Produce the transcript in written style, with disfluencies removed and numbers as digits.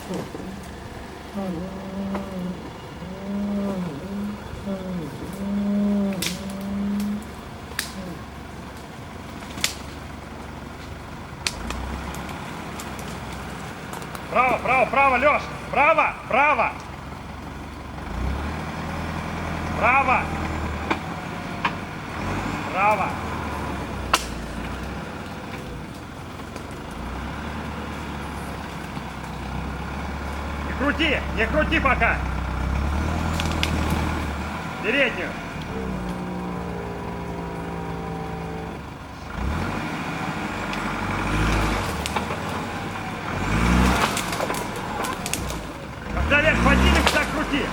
Право, право, право, Леш! Право, право! Право! Право! Не крути пока! Переднюю! Когда лезь в ботинок, так крути!